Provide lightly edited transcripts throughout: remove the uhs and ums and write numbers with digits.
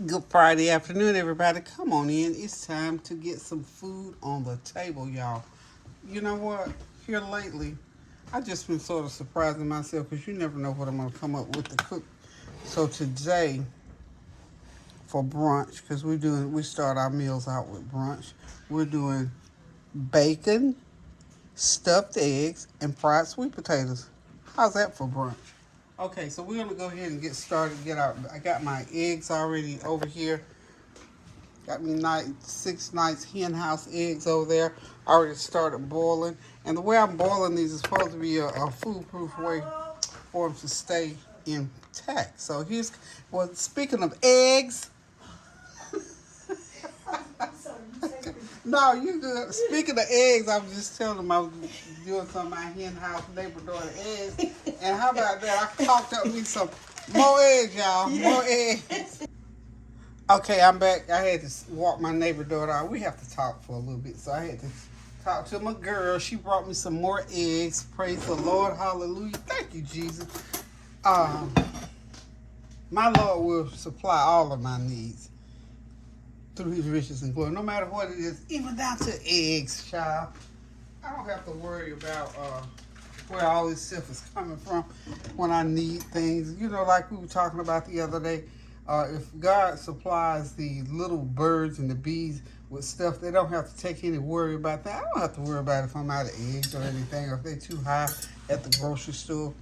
Good Friday afternoon, everybody. Come on in. It's time to get some food on the table, y'all. You know what? Here lately, I just been sort of surprising myself because you never know what I'm going to come up with to cook. So today, for brunch, because we start our meals out with brunch. We're doing bacon, stuffed eggs, and fried sweet potatoes. How's that for brunch? Okay, so we're gonna go ahead and get started. I got my eggs already over here. Got me 6 nice hen house eggs over there. I already started boiling. And the way I'm boiling these is supposed to be a foolproof way for them to stay intact. So speaking of eggs, no, you good. Speaking of eggs, I was just telling them I was doing some of my hen house neighbor daughter eggs. And how about that? I cocked up me some more eggs, y'all. More eggs. Okay, I'm back. I had to walk my neighbor daughter out. We have to talk for a little bit. So I had to talk to my girl. She brought me some more eggs. Praise the Lord. Hallelujah. Thank you, Jesus. My Lord will supply all of my needs through his riches and glory. No matter what it is, even down to eggs, child. I don't have to worry about where all this stuff is coming from when I need things. You know, like we were talking about the other day. If God supplies the little birds and the bees with stuff, they don't have to take any worry about that. I don't have to worry about if I'm out of eggs or anything, or if they're too high at the grocery store.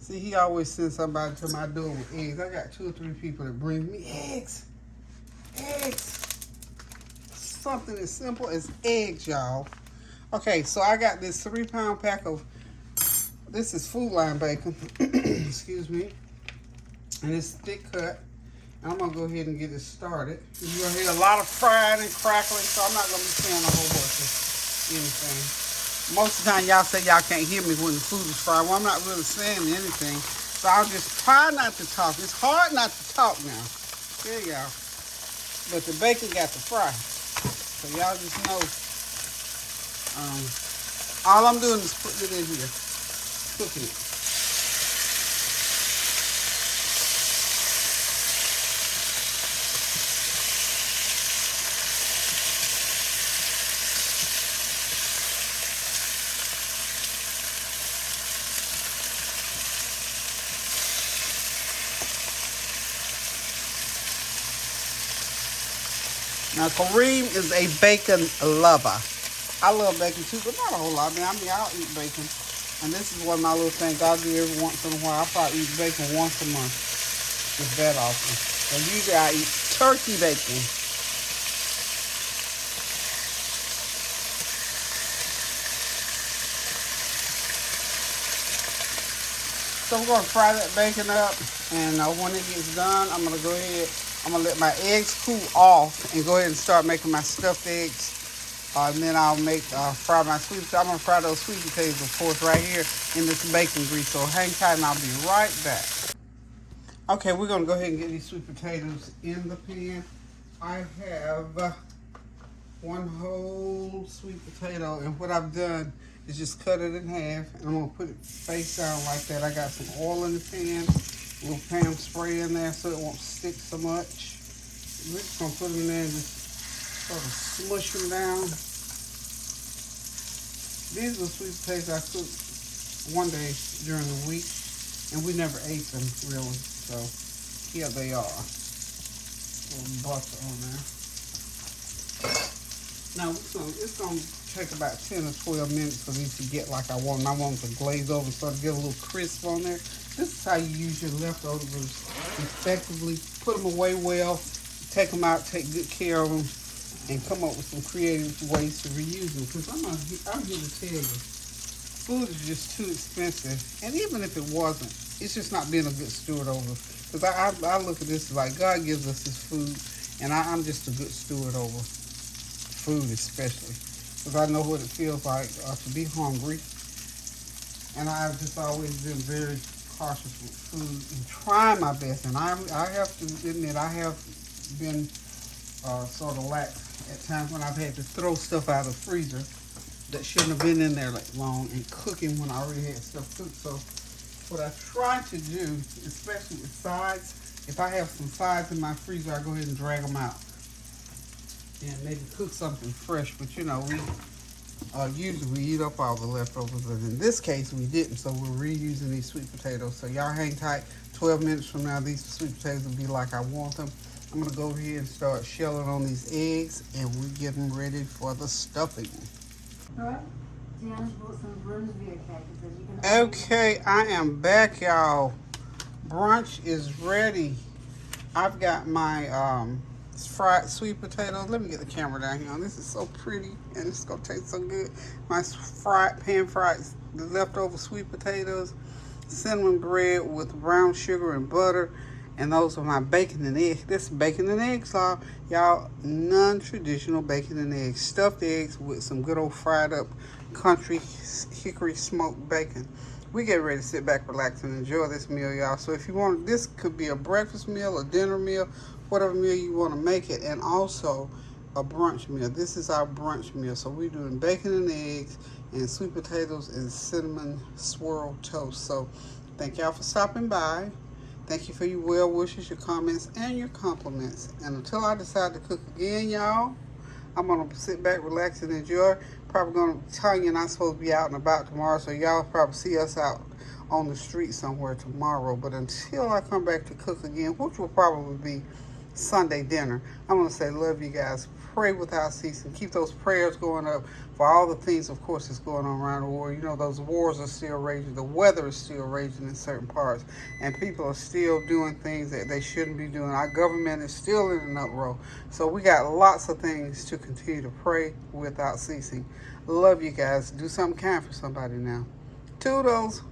See, he always sends somebody to my door with eggs. I got 2 or 3 people that bring me eggs. Eggs. Something as simple as eggs, y'all. Okay, so I got this 3-pound pack of, this is Food Line bacon. Excuse me. And it's thick cut. And I'm going to go ahead and get it started. You're going to hear a lot of frying and crackling, so I'm not going to be saying a whole bunch of anything. Most of the time, y'all say y'all can't hear me when the food is fried. Well, I'm not really saying anything. So I'll just try not to talk. It's hard not to talk now. There y'all. But the bacon got to fry. So y'all just know, all I'm doing is putting it in here, cooking it. Now, Kareem is a bacon lover. I love bacon too, but not a whole lot. I'll eat bacon. And this is one of my little things I'll do every once in a while. I'll probably eat bacon once a month. It's that often. So usually I eat turkey bacon. So we're going to fry that bacon up. And when it gets done, I'm going to go ahead. I'm going to let my eggs cool off and go ahead and start making my stuffed eggs. And then I'll fry my sweet potatoes. I'm going to fry those sweet potatoes, of course, right here in this bacon grease. So hang tight and I'll be right back. Okay, we're going to go ahead and get these sweet potatoes in the pan. I have 1 whole sweet potato. And what I've done is just cut it in half. And I'm going to put it face down like that. I got some oil in the pan. A little pan spray in there so it won't stick so much. We're just going to put them in there and just sort of smush them down. These are the sweet potatoes I cooked one day during the week, and we never ate them really. So here they are. A little butter on there. Now it's gonna take about 10 or 12 minutes for these to get like I want them. I want them to glaze over and start to get a little crisp on there. This is how you use your leftovers effectively. Put them away well, take them out, take good care of them, and come up with some creative ways to reuse them. Because I'm here to tell you, food is just too expensive. And even if it wasn't, it's just not being a good steward over. Because I look at this like God gives us his food, and I'm just a good steward over food especially. Because I know what it feels like to be hungry. And I've just always been very cautious with food and trying my best. And I have to admit, I have been sort of lax at times when I've had to throw stuff out of the freezer that shouldn't have been in there like long and cooking when I already had stuff cooked. So what I try to do, especially with sides, If I have some sides in my freezer, I go ahead and drag them out and maybe cook something fresh. But you know, we usually we eat up all the leftovers, but in this case we didn't, so we're reusing these sweet potatoes. So y'all hang tight. 12 minutes from now, these sweet potatoes will be like I want them. I'm gonna go ahead and start shelling on these eggs, and we get them ready for the stuffing. All right. Deanna's brought some Brunch cake. You can Okay, I am back, y'all. Brunch is ready. I've got my fried sweet potatoes. Let me get the camera down here. This is so pretty, and it's gonna taste so good. My pan fried, the leftover sweet potatoes, cinnamon bread with brown sugar and butter, and those are my bacon and eggs. This is bacon and eggs, y'all. Non-traditional bacon and eggs, stuffed eggs with some good old fried up country hickory smoked bacon. We get ready to sit back, relax, and enjoy this meal, y'all. So if you want, this could be a breakfast meal, a dinner meal, whatever meal you want to make it, and also a brunch meal. This is our brunch meal. So we're doing bacon and eggs and sweet potatoes and cinnamon swirl toast. So thank y'all for stopping by. Thank you for your well wishes, your comments, and your compliments. And until I decide to cook again, y'all, I'm going to sit back, relax, and enjoy. Probably going to, Tanya and I supposed to be out and about tomorrow, so y'all probably see us out on the street somewhere tomorrow. But until I come back to cook again, which will probably be Sunday dinner, I'm going to say love you guys. Pray without ceasing. Keep those prayers going up for all the things, of course, that's going on around the world. You know, those wars are still raging. The weather is still raging in certain parts. And people are still doing things that they shouldn't be doing. Our government is still in an uproar. So we got lots of things to continue to pray without ceasing. Love you guys. Do something kind for somebody now. Toodles.